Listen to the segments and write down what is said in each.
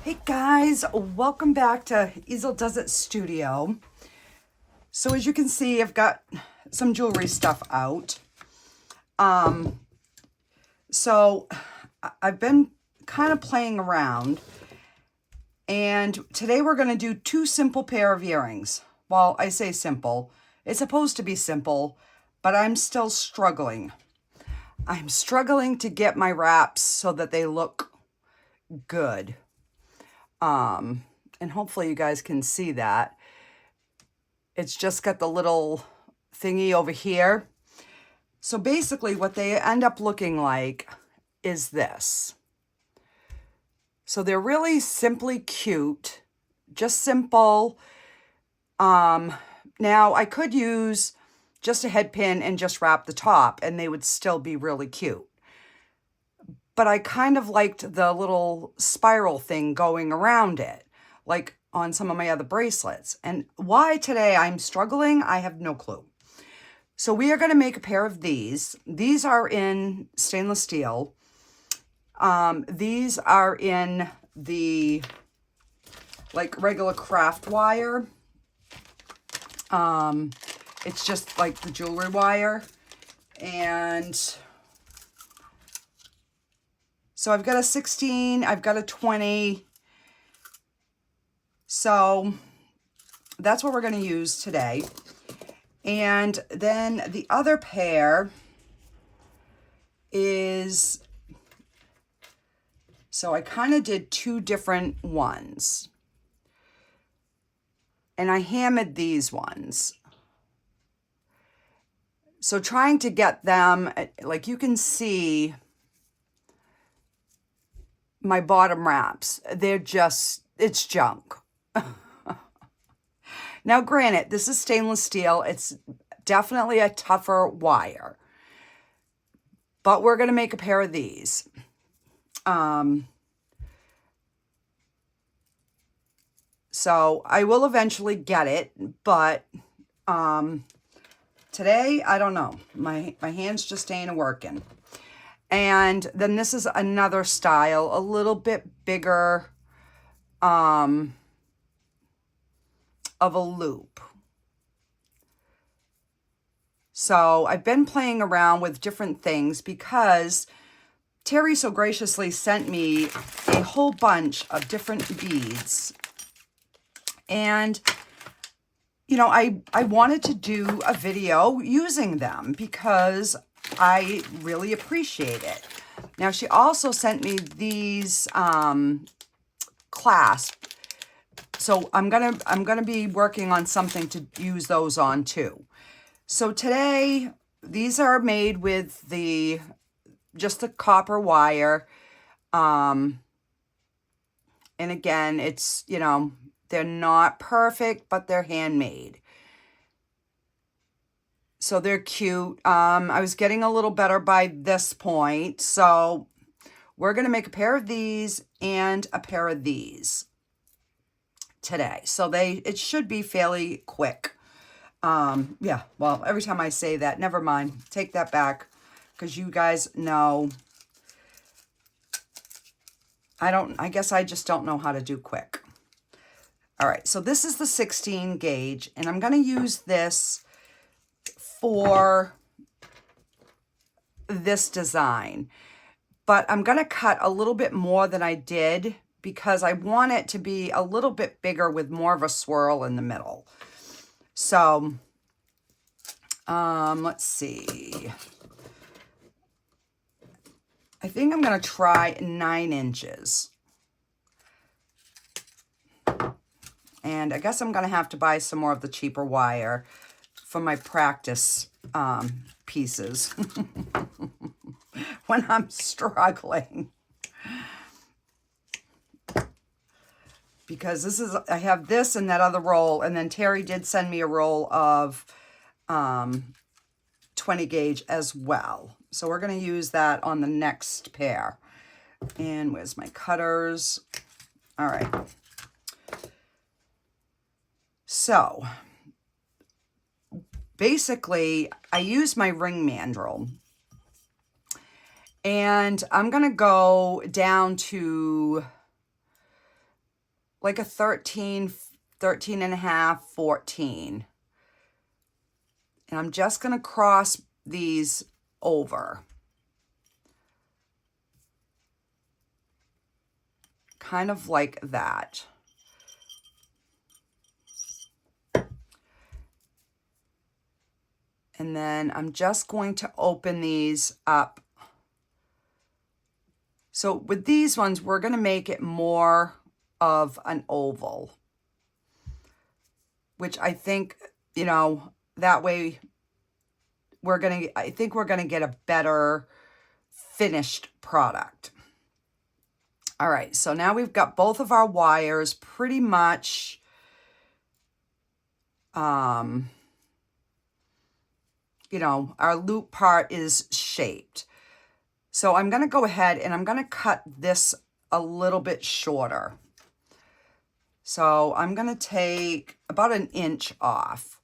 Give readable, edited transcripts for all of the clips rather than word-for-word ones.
Hey guys, welcome back to Easel Does It Studio. So as you can see, I've got some jewelry stuff out. So I've been kind of playing around, and today we're going to do two simple pair of earrings. Well, I say simple. It's supposed to be simple, but I'm still struggling. I'm struggling to get my wraps so that they look good. And hopefully you guys can see that. It's just got the little thingy over here. So basically what they end up looking like is this. So they're really simply cute, just simple. Now I could use just a head pin and just wrap the top and they would still be really cute. But I kind of liked the little spiral thing going around it, like on some of my other bracelets. And why today I'm struggling, I have no clue. So we are going to make a pair of these. These are in stainless steel. These are in the like regular craft wire. It's just like the jewelry wire. And so I've got a 16, I've got a 20. So that's what we're going to use today. And then the other pair is, so I kind of did two different ones. And I hammered these ones. So trying to get them, like you can see my bottom wraps, they're just, it's junk. Now, granted, this is stainless steel. It's definitely a tougher wire. But we're going to make a pair of these. So I will eventually get it, but today, I don't know. My hands just ain't working. And then this is another style, a little bit bigger of a loop. So I've been playing around with different things because Terry so graciously sent me a whole bunch of different beads. And, you know, I wanted to do a video using them because I really appreciate it. Now, she also sent me these clasps. So I'm gonna be working on something to use those on too. So today, these are made with just the copper wire. And again, it's, you know, they're not perfect, but they're handmade. So they're cute. I was getting a little better by this point. So we're going to make a pair of these and a pair of these today. So it should be fairly quick. Yeah, well, every time I say that, never mind. Take that back because you guys know. I guess I just don't know how to do quick. All right, so this is the 16 gauge, and I'm going to use this for this design. But I'm going to cut a little bit more than I did because I want it to be a little bit bigger with more of a swirl in the middle. So, let's see. I think I'm going to try 9 inches. And I guess I'm going to have to buy some more of the cheaper wire for my practice pieces when I'm struggling. Because I have this and that other roll, and then Terry did send me a roll of 20 gauge as well. So we're going to use that on the next pair. And where's my cutters? All right. So basically, I use my ring mandrel. And I'm going to go down to like a 13, 13 and a half, 14. And I'm just going to cross these over. Kind of like that. And then I'm just going to open these up. So with these ones, we're going to make it more of an oval, which I think, you know, that way I think we're going to get a better finished product. All right, so now we've got both of our wires pretty much you know, our loop part is shaped. So I'm going to go ahead and I'm going to cut this a little bit shorter. So I'm going to take about 1 inch off.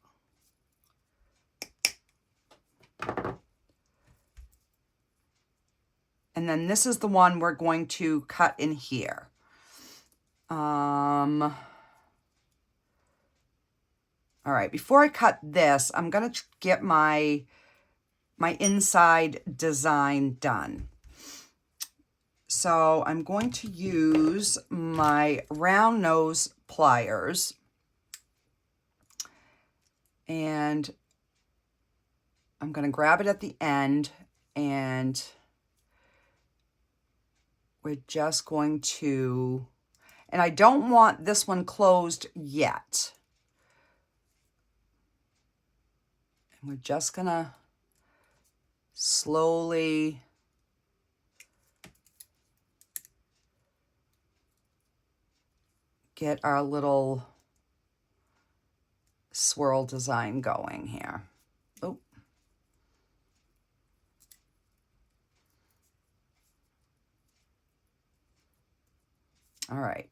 And then this is the one we're going to cut in here. All right, before I cut this, I'm going to get my inside design done. So I'm going to use my round nose pliers, and I'm going to grab it at the end, and we're just going to, and I don't want this one closed yet. And we're just going to slowly get our little swirl design going here. Oh. All right.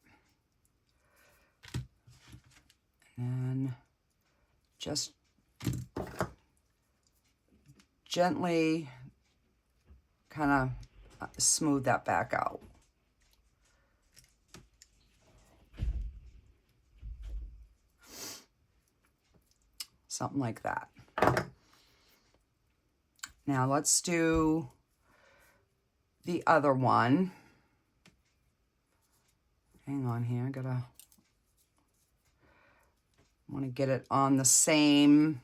And just gently kind of smooth that back out. Something like that. Now let's do the other one. Hang on here, I want to get it on the same,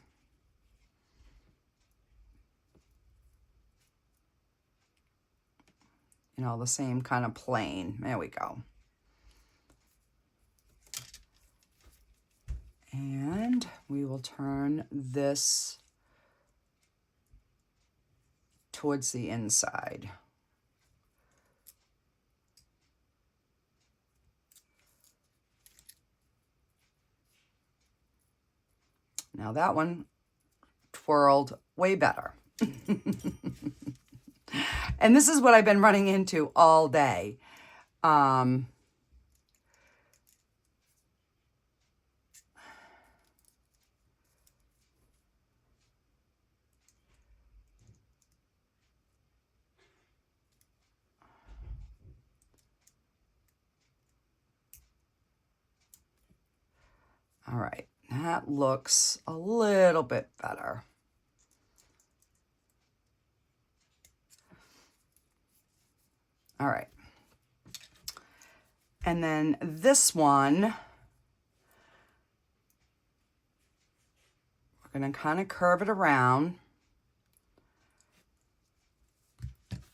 you know, the same kind of plane. There we go. And we will turn this towards the inside. Now that one twirled way better. And this is what I've been running into all day. All right, that looks a little bit better. All right. And then this one, we're going to kind of curve it around.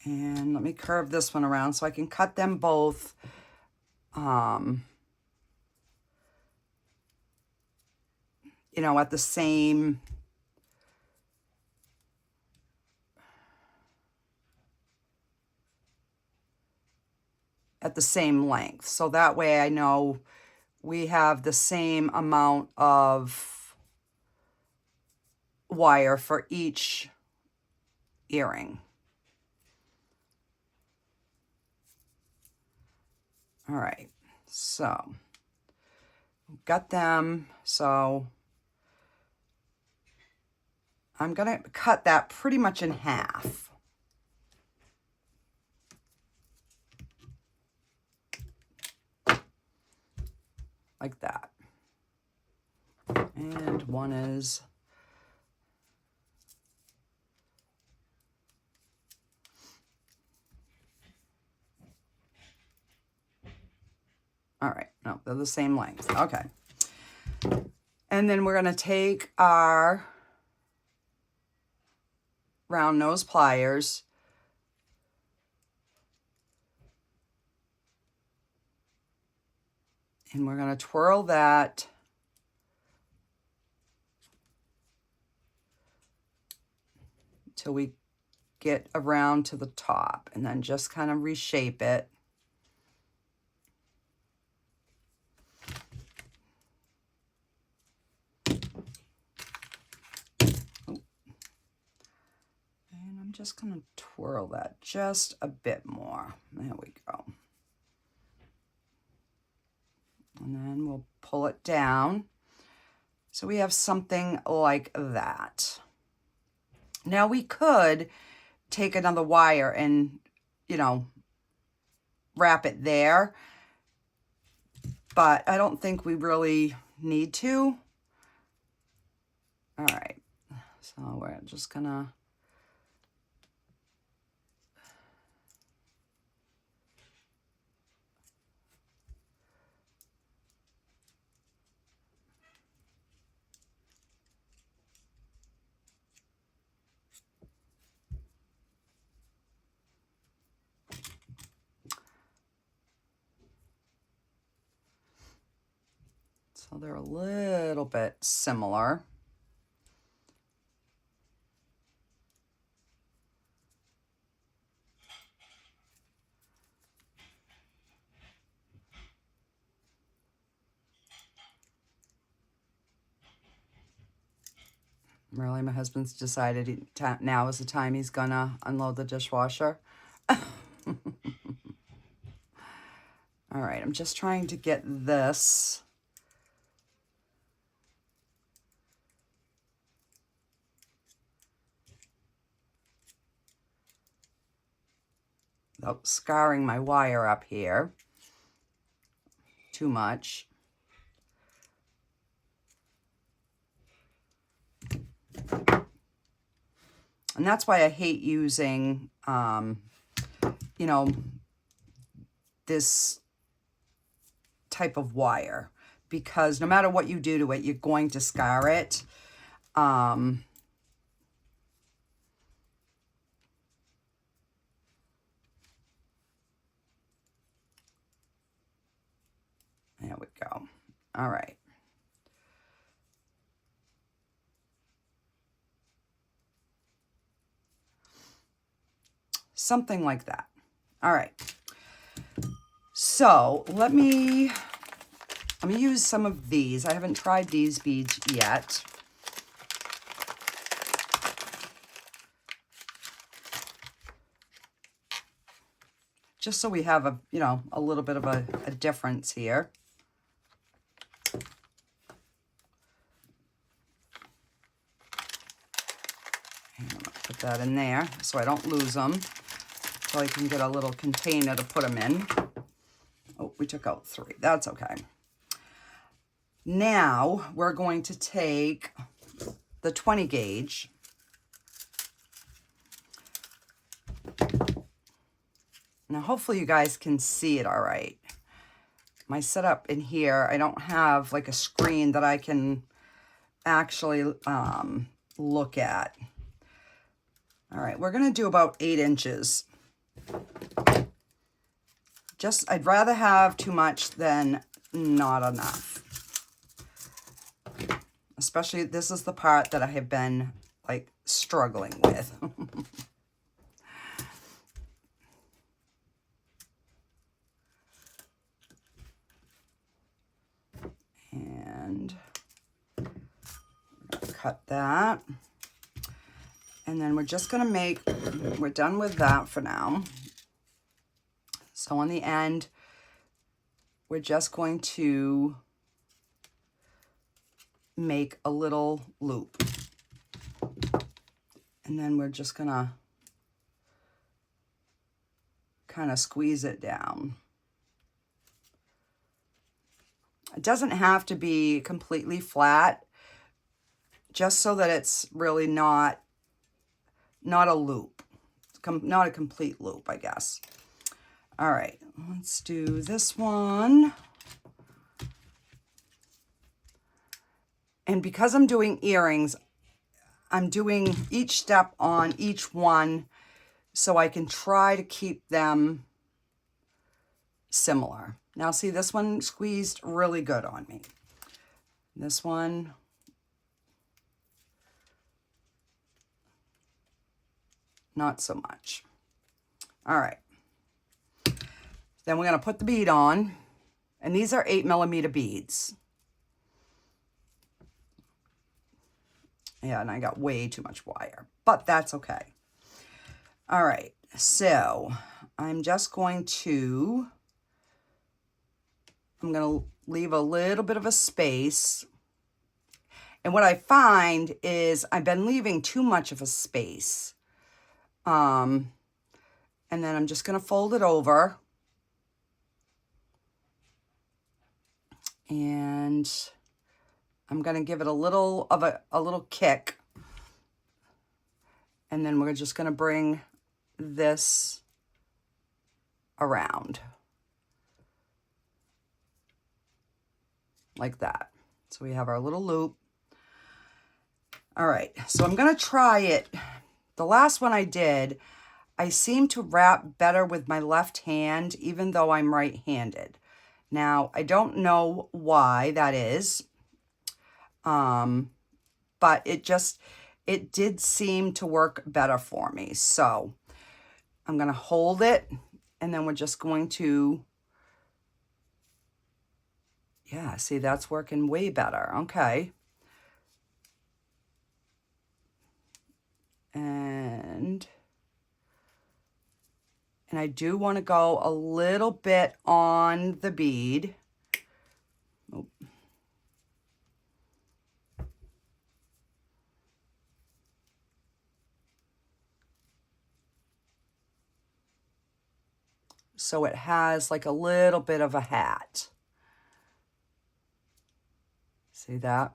And let me curve this one around so I can cut them both you know, at the same length. So that way I know we have the same amount of wire for each earring. All right, so got them. So I'm gonna cut that pretty much in half. like that. And one is all right. No, they're the same length. Okay. And then we're going to take our round nose pliers and we're going to twirl that till we get around to the top, and then just kind of reshape it. Oh. And I'm just going to twirl that just a bit more. There we go. And then we'll pull it down. So we have something like that. Now we could take another wire and, you know, wrap it there, but I don't think we really need to. All right, so we're just gonna so they're a little bit similar. Really, my husband's decided now is the time he's gonna unload the dishwasher. All right, I'm just trying to get this. Without scarring my wire up here too much. And that's why I hate using, you know, this type of wire, because no matter what you do to it, you're going to scar it. There we go. All right. Something like that. All right. So I'm going to use some of these. I haven't tried these beads yet. Just so we have a, you know, a little bit of a difference here. And I'm going to put that in there so I don't lose them. So I can get a little container to put them in. Oh, we took out 3. That's okay. Now we're going to take the 20 gauge. Now hopefully you guys can see it all right. My setup in here, I don't have like a screen that I can actually look at. All right, we're gonna do about 8 inches. I'd rather have too much than not enough. Especially, this is the part that I have been like struggling with. And cut that. And then we're just gonna we're done with that for now. So on the end, we're just going to make a little loop. And then we're just gonna kind of squeeze it down. It doesn't have to be completely flat, just so that it's really not a loop, not a complete loop, I guess. All right, let's do this one. And because I'm doing earrings, I'm doing each step on each one so I can try to keep them similar. Now see, this one squeezed really good on me. This one, not so much. All right. Then we're gonna put the bead on, and these are 8mm beads. Yeah, and I got way too much wire, but that's okay. All right, so I'm just going to, I'm gonna leave a little bit of a space. And what I find is I've been leaving too much of a space. And then I'm just gonna fold it over. And I'm gonna give it a little of a little kick. And then we're just gonna bring this around. Like that. So we have our little loop. All right, so I'm gonna try it. The last one I did, I seem to wrap better with my left hand, even though I'm right-handed. Now, I don't know why that is, but it did seem to work better for me. So I'm gonna hold it, and then we're just going to, yeah, see, that's working way better. Okay. And I do want to go a little bit on the bead. Oh. So it has like a little bit of a hat. See that?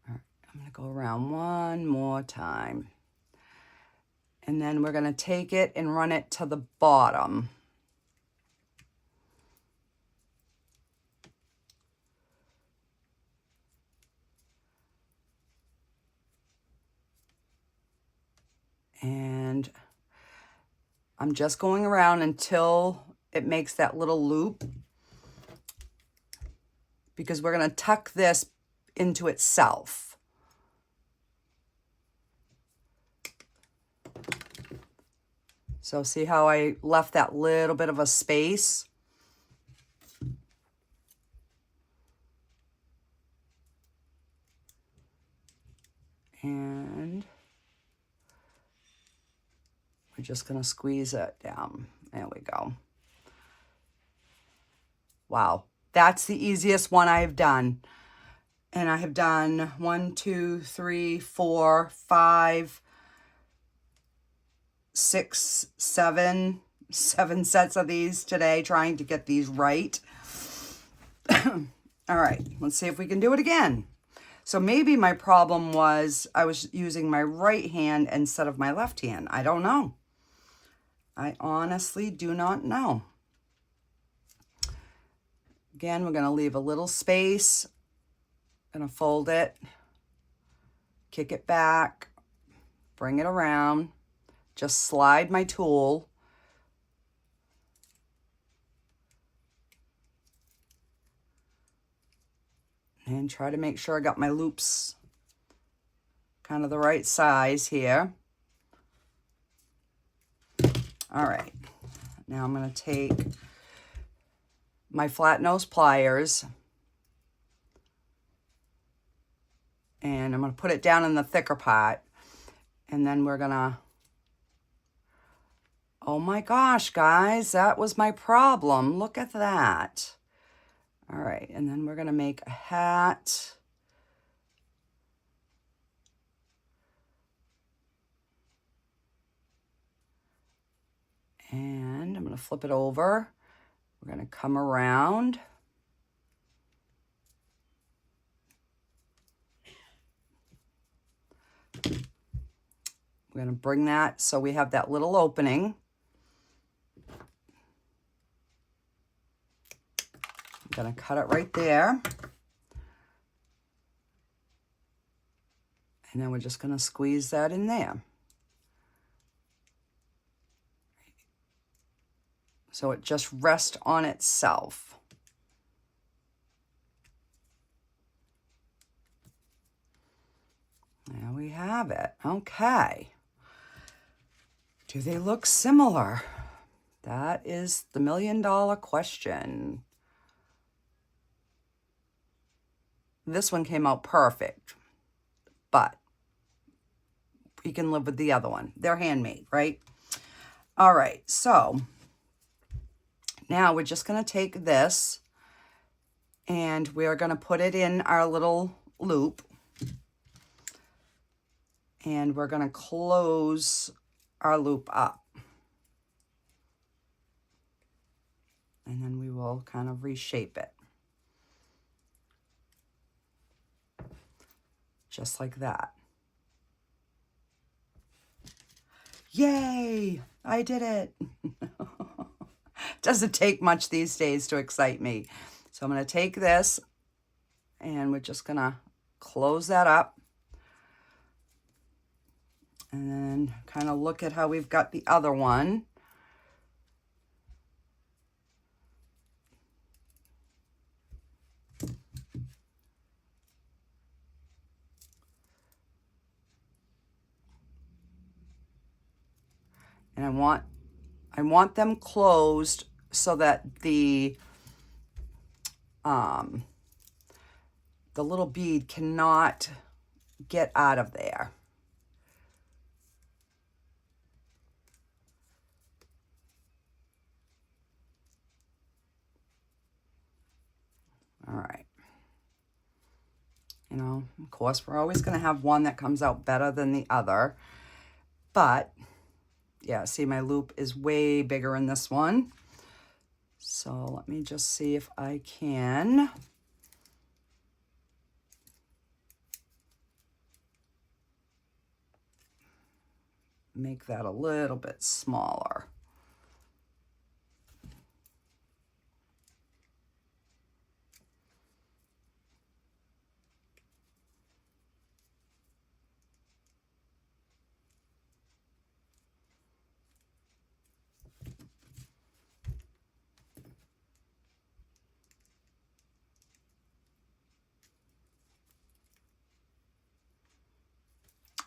All right, I'm going to go around one more time. And then we're going to take it and run it to the bottom. And I'm just going around until it makes that little loop, because we're going to tuck this into itself. So see how I left that little bit of a space? And we're just going to squeeze it down. There we go. Wow, that's the easiest one I've done. And I have done 1, 2, 3, 4, 5, 6, 7 sets of these today, trying to get these right. All right, let's see if we can do it again. So maybe my problem was I was using my right hand instead of my left hand. I don't know. I honestly do not know. Again, we're going to leave a little space. Going to fold it, kick it back, bring it around, just slide my tool. And try to make sure I got my loops kind of the right size here. All right, now I'm going to take my flat nose pliers and I'm going to put it down in the thicker part, and then we're going to, oh my gosh, guys, that was my problem. Look at that. All right, and then we're going to make a hat. And I'm going going to flip it over. We're going to come around. We're going to bring that so we have that little opening. I'm going to cut it right there. And then we're just going to squeeze that in there. So it just rests on itself. There we have it. Okay. Do they look similar? That is the million-dollar question. This one came out perfect, but you can live with the other one. They're handmade, right? All right, so now we're just going to take this and we're going to put it in our little loop. And we're going to close our loop up. And then we will kind of reshape it. Just like that. Yay! I did it! Doesn't take much these days to excite me. So I'm going to take this and we're just going to close that up. And then kind of look at how we've got the other one. And I want them closed so that the little bead cannot get out of there. All right. You know, of course, we're always going to have one that comes out better than the other. But, yeah, see, my loop is way bigger in this one. So let me just see if I can make that a little bit smaller.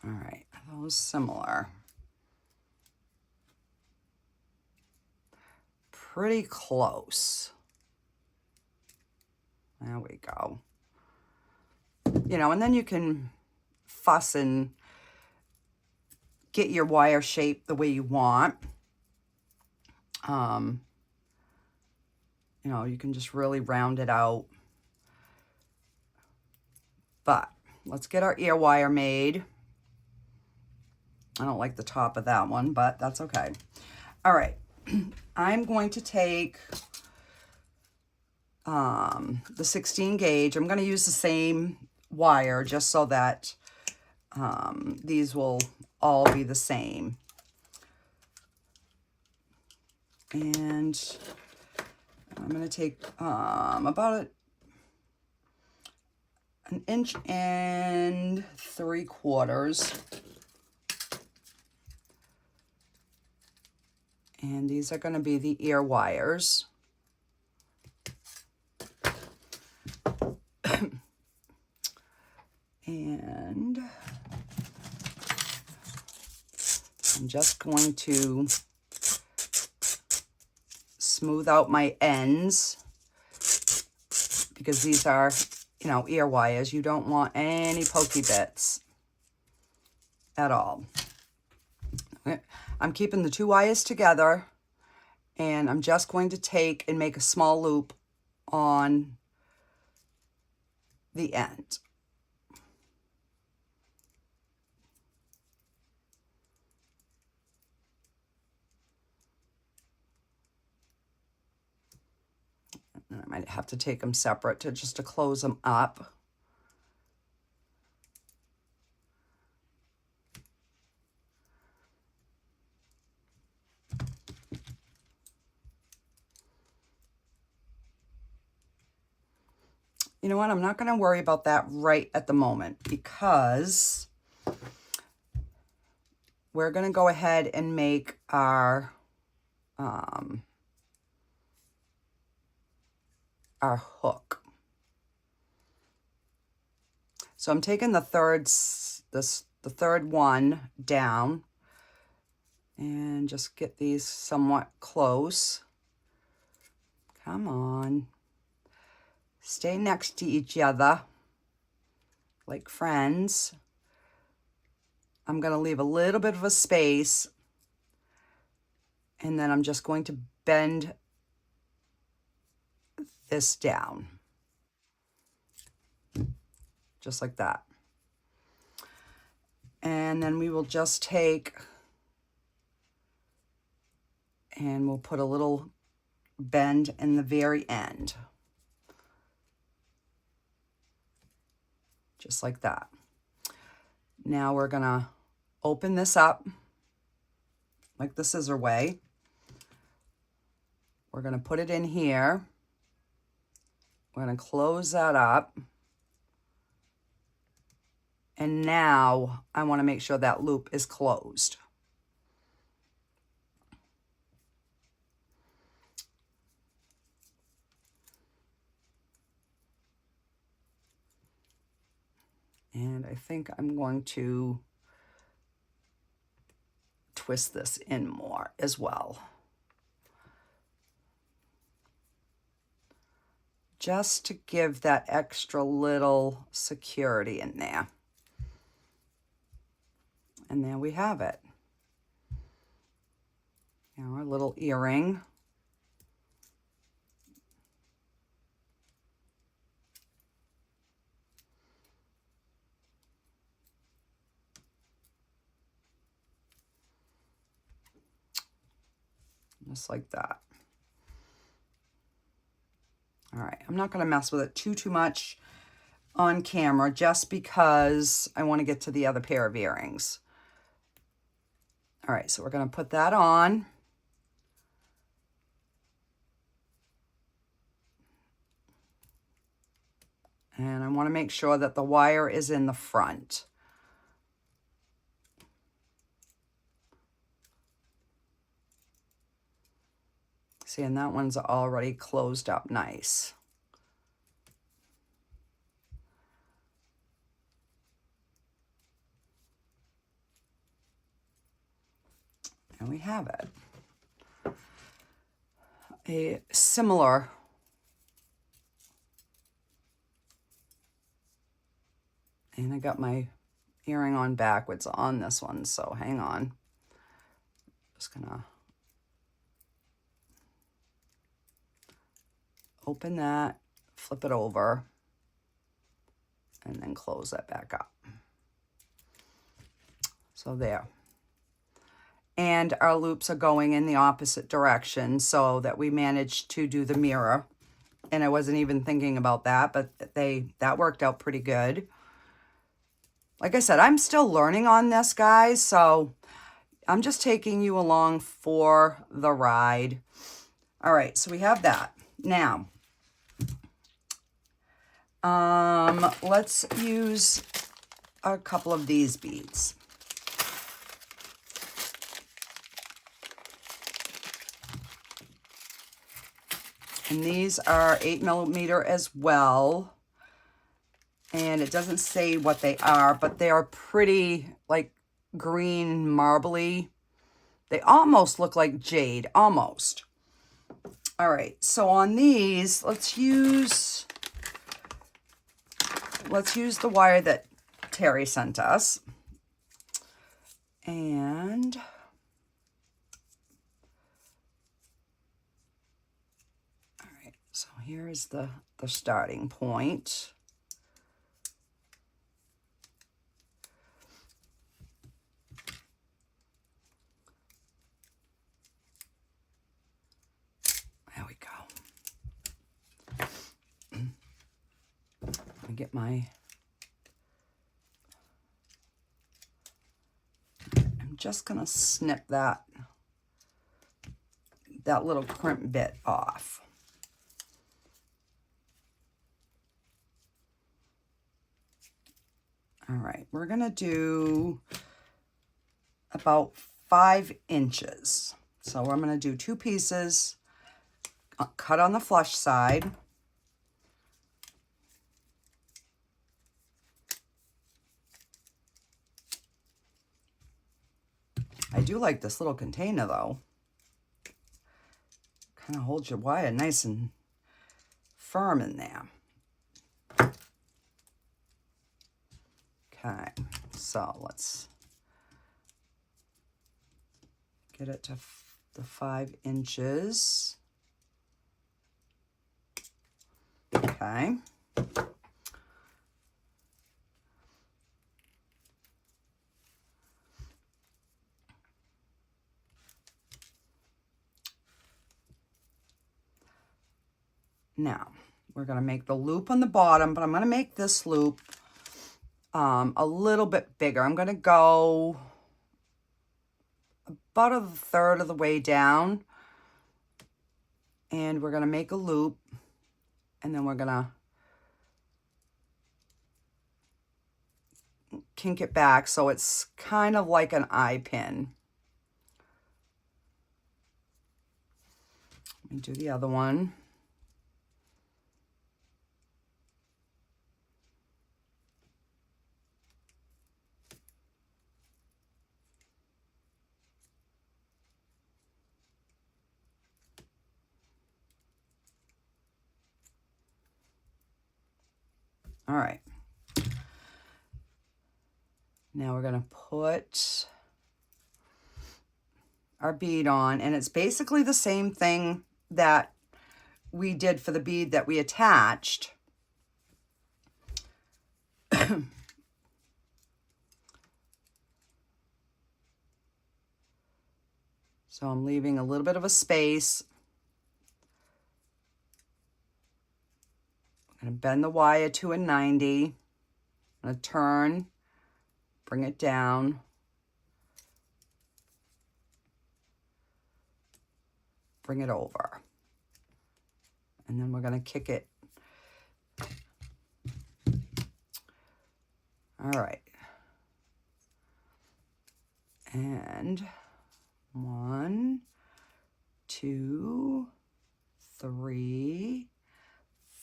All right, those similar. Pretty close. There we go. You know, and then you can fuss and get your wire shape the way you want. You know, you can just really round it out. But let's get our ear wire made. I don't like the top of that one, but that's okay. All right, I'm going to take the 16 gauge. I'm going to use the same wire just so that these will all be the same. And I'm going to take about an 1 3/4 inches. And these are going to be the ear wires. And I'm just going to smooth out my ends because these are, you know, ear wires. You don't want any pokey bits at all. I'm keeping the 2 wires together, and I'm just going to take and make a small loop on the end. And I might have to take them separate just to close them up. You know what? I'm not going to worry about that right at the moment because we're going to go ahead and make our hook. So I'm taking the third one down and just get these somewhat close. Come on. Stay next to each other like friends. I'm going to leave a little bit of a space, and then I'm just going to bend this down. Just like that. And then we will just take and we'll put a little bend in the very end. Just like that. Now we're gonna open this up like the scissor way. We're gonna put it in here. We're gonna close that up. And now I wanna make sure that loop is closed. And I think I'm going to twist this in more as well. Just to give that extra little security in there. And there we have it. Now our little earring. Just like that. All right, I'm not gonna mess with it too much on camera just because I wanna get to the other pair of earrings. All right, so we're gonna put that on. And I wanna make sure that the wire is in the front. See, and that one's already closed up nice. And we have it. A similar and I got my earring on backwards on this one, so hang on. Just gonna open that, flip it over, and then close that back up. So there. And our loops are going in the opposite direction so that we managed to do the mirror. And I wasn't even thinking about that, but that worked out pretty good. Like I said, I'm still learning on this, guys, so I'm just taking you along for the ride. All right, so we have that. Now, let's use a couple of these beads. And these are 8mm as well. And it doesn't say what they are, but they are pretty like green marbly. They almost look like jade, almost. All right, so on these, let's use the wire that Terry sent us. And all right, so here is the starting point. There we go. I get my, I'm just gonna snip that little crimp bit off. All right, we're gonna do about 5 inches. So I'm gonna do 2 pieces, cut on the flush side. I do like this little container though. Kind of holds your wire nice and firm in there. Okay, so let's get it to the 5 inches. Okay. Now, we're going to make the loop on the bottom, but I'm going to make this loop a little bit bigger. I'm going to go about a third of the way down, and we're going to make a loop, and then we're going to kink it back so it's kind of like an eye pin. Let me do the other one. All right. Now we're going to put our bead on, and it's basically the same thing that we did for the bead that we attached. So I'm leaving a little bit of a space. I'm going to bend the wire to a 90. I'm going to turn, bring it down. Bring it over. And then we're going to kick it. All right. And 1, 2, 3,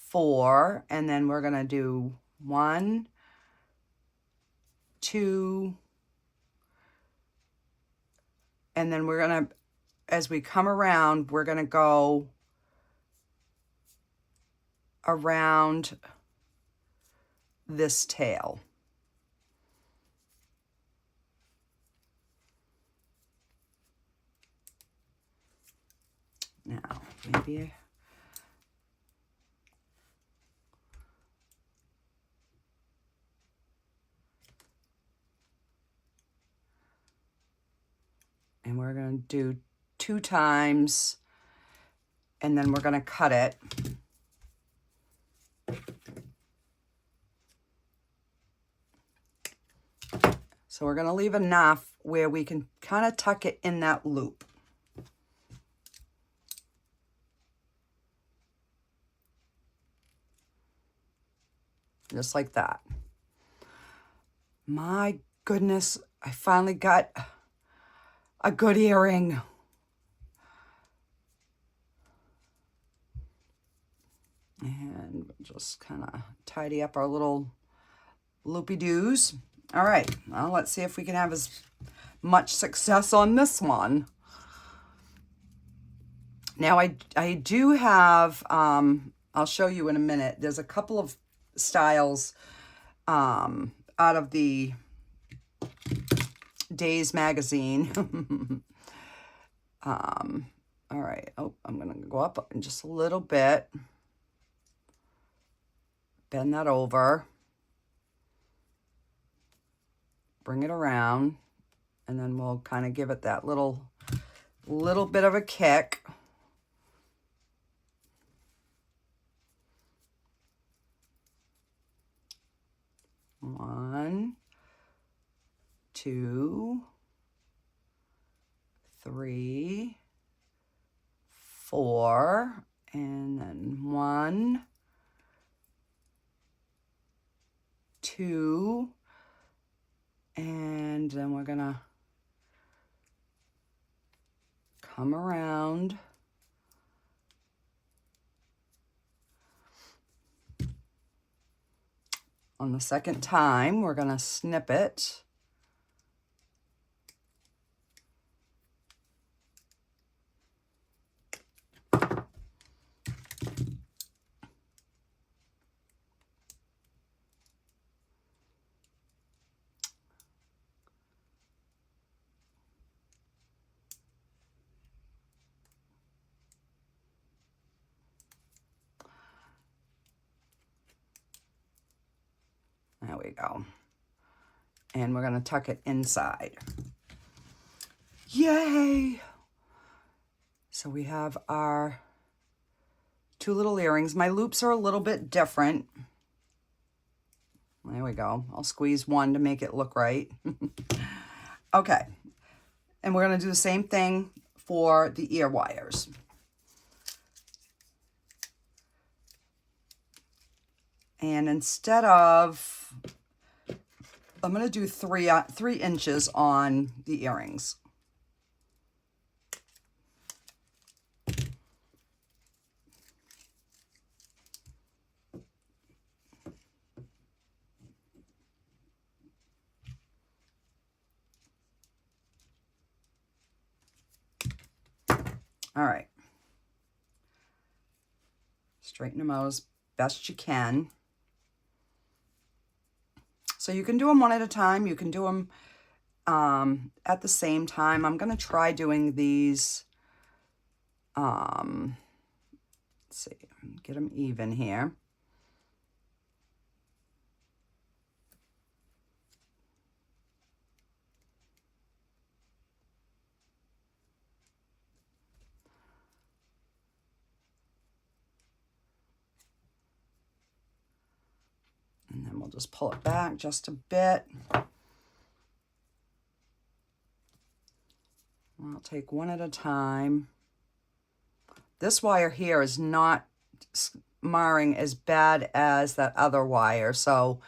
4, and then we're going to do 1, 2, and then we're going to, as we come around, we're going to go around this tail. Now, maybe and we're going to do 2 times, and then we're going to cut it. So we're going to leave enough where we can kind of tuck it in that loop. Just like that. My goodness, I finally got a good earring. And we'll just kind of tidy up our little loopy-doos. All right, well, let's see if we can have as much success on this one. Now, I do have, I'll show you in a minute, there's a couple of styles out of the Days magazine. All right, oh, I'm going to go up in just a little bit. Bend that over. Bring it around, and then we'll kind of give it that little bit of a kick. 1, 2, 3, 4, and then 1, 2, and then we're gonna come around. On the second time, we're gonna snip it. There we go. And we're gonna tuck it inside. Yay! So we have our 2 little earrings. My loops are a little bit different. There we go. I'll squeeze one to make it look right. Okay. And we're gonna do the same thing for the ear wires. And instead of, I'm going to do 3 inches on the earrings. All right. Straighten them out as best you can. So you can do them one at a time. You can do them at the same time. I'm going to try doing these. Let's see, get them even here. And then we'll just pull it back just a bit. I'll take one at a time. This wire here is not marring as bad as that other wire. So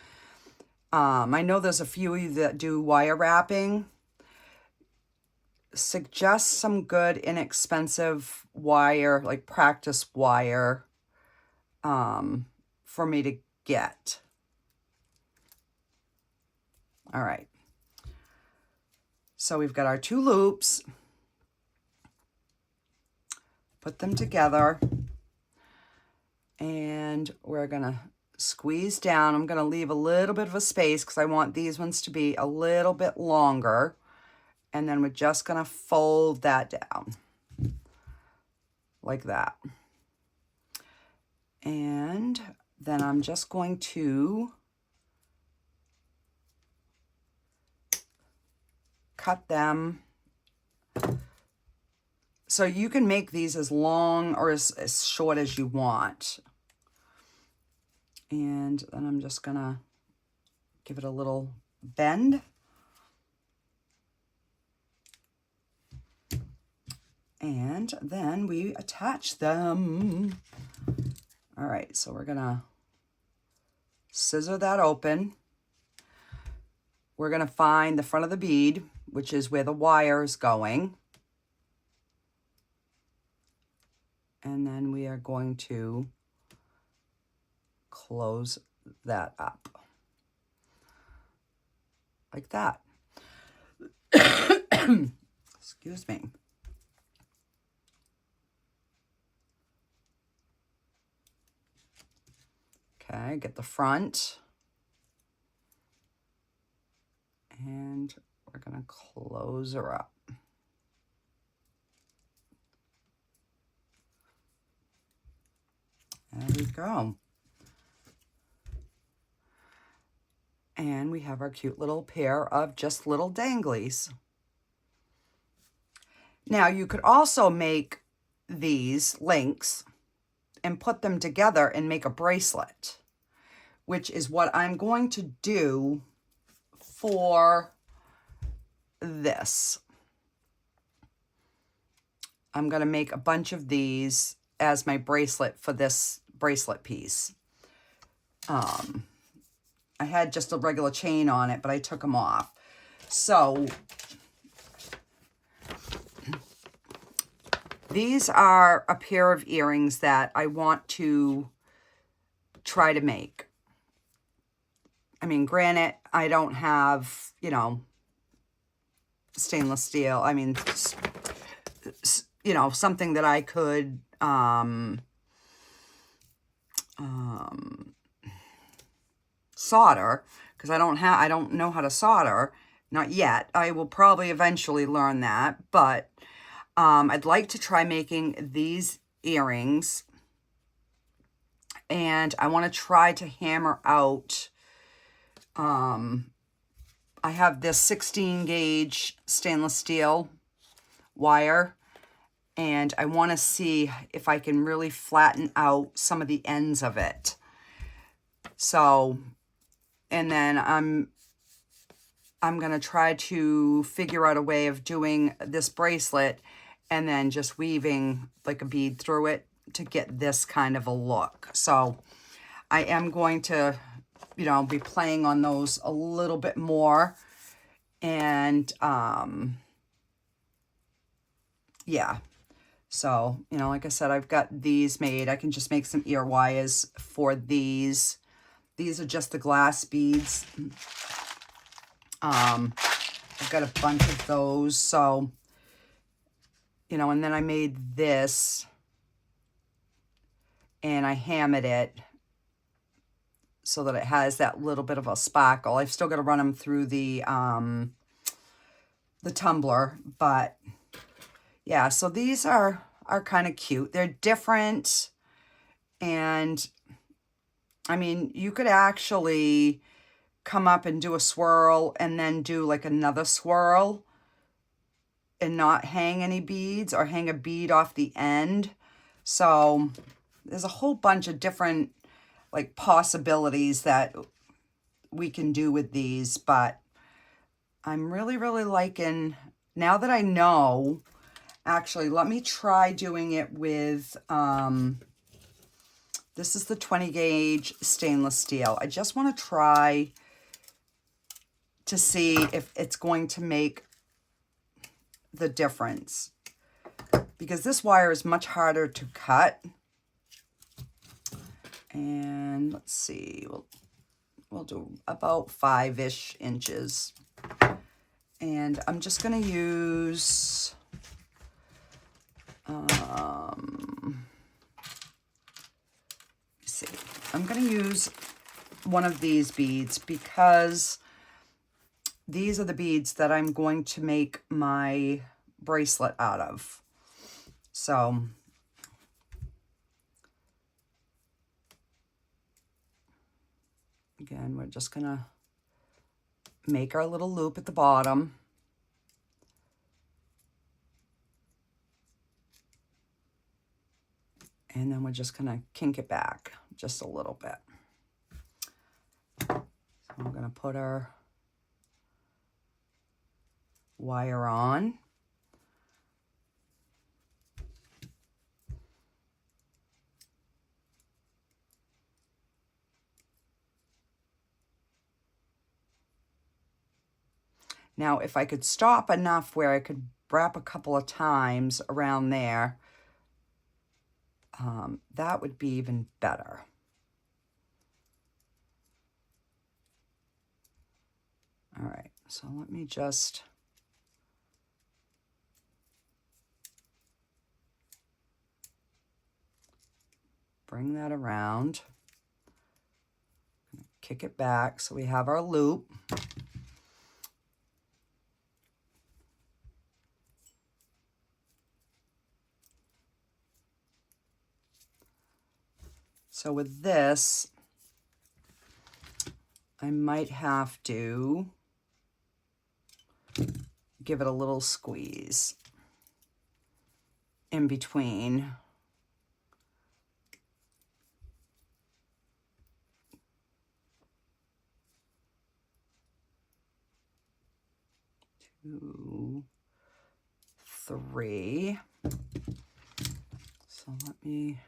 I know there's a few of you that do wire wrapping. Suggest some good inexpensive wire, like practice wire, for me to get. All right. So we've got our 2 loops. Put them together. And we're going to squeeze down. I'm going to leave a little bit of a space because I want these ones to be a little bit longer. And then we're just going to fold that down like that. And then I'm just going to cut them. So you can make these as long or as short as you want. And then I'm just gonna give it a little bend. And then we attach them. All right, so we're gonna scissor that open. We're gonna find the front of the bead, which is where the wire is going. And then we are going to close that up like that. Excuse me. Okay, get the front. And we're going to close her up. There we go. And we have our cute little pair of just little danglies. Now you could also make these links and put them together and make a bracelet, which is what I'm going to do for this. I'm going to make a bunch of these as my bracelet for this bracelet piece. I had just a regular chain on it, but I took them off. So these are a pair of earrings that I want to try to make. I mean, granted, I don't have, you know, stainless steel. I mean, you know, something that I could solder, because I don't know how to solder, not yet. I will probably eventually learn that, but I'd like to try making these earrings, and I want to try to hammer out, I have this 16 gauge stainless steel wire, and I want to see if I can really flatten out some of the ends of it. So, and then I'm going to try to figure out a way of doing this bracelet and then just weaving like a bead through it to get this kind of a look. So I am going to, you know, be playing on those a little bit more. And, yeah. So, you know, like I said, I've got these made. I can just make some ear wires for these. These are just the glass beads. I've got a bunch of those. So, you know, and then I made this and I hammered it so that it has that little bit of a sparkle. I've still got to run them through the tumbler, but yeah, so these are kind of cute. They're different, and I mean, you could actually come up and do a swirl and then do like another swirl and not hang any beads or hang a bead off the end. So there's a whole bunch of different like possibilities that we can do with these, but I'm really, really liking, now that I know, actually, let me try doing it with, this is the 20 gauge stainless steel. I just want to try to see if it's going to make the difference, because this wire is much harder to cut. And let's see, we'll do about 5-ish inches. And I'm just going to use, see, I'm going to use one of these beads because these are the beads that I'm going to make my bracelet out of. So again, we're just going to make our little loop at the bottom. And then we're just going to kink it back just a little bit. So we're going to put our wire on. Now, if I could stop enough where I could wrap a couple of times around there, that would be even better. All right, so let me just bring that around, kick it back so we have our loop. So with this, I might have to give it a little squeeze in between. 2, 3. So let me...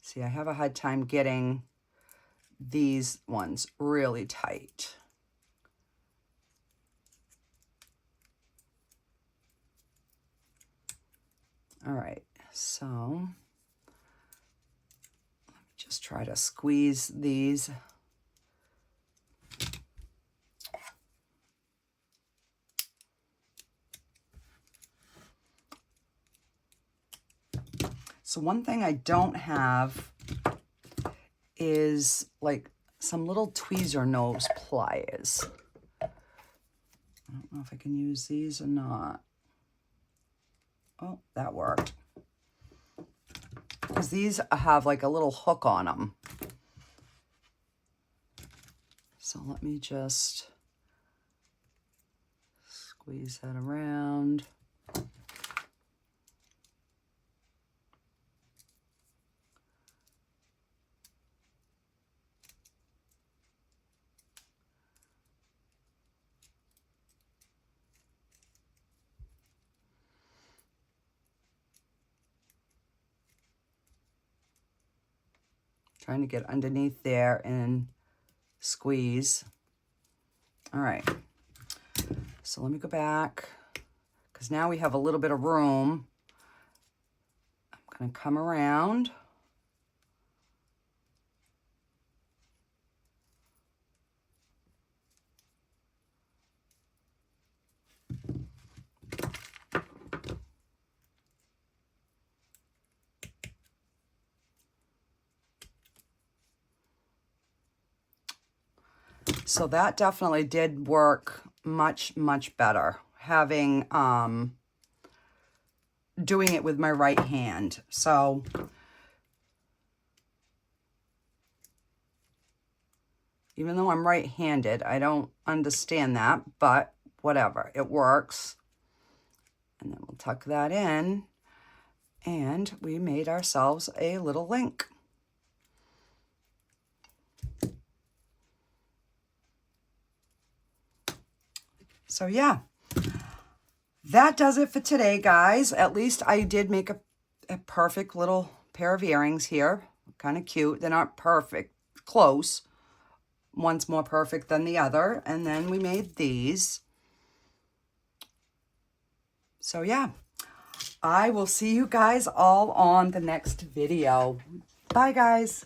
See, I have a hard time getting these ones really tight. All right, so let me just try to squeeze these. So one thing I don't have is like some little tweezer nose pliers. I don't know if I can use these or not. Oh, that worked. Because these have like a little hook on them. So let me just squeeze that around. Trying to get underneath there and squeeze. All right, so let me go back because now we have a little bit of room. I'm gonna come around. So that definitely did work much, much better, having, doing it with my right hand. So even though I'm right-handed, I don't understand that, but whatever, it works. And then we'll tuck that in, and we made ourselves a little link. So yeah, that does it for today, guys. At least I did make a perfect little pair of earrings here. Kind of cute. They're not perfect, close. One's more perfect than the other. And then we made these. So yeah, I will see you guys all on the next video. Bye, guys.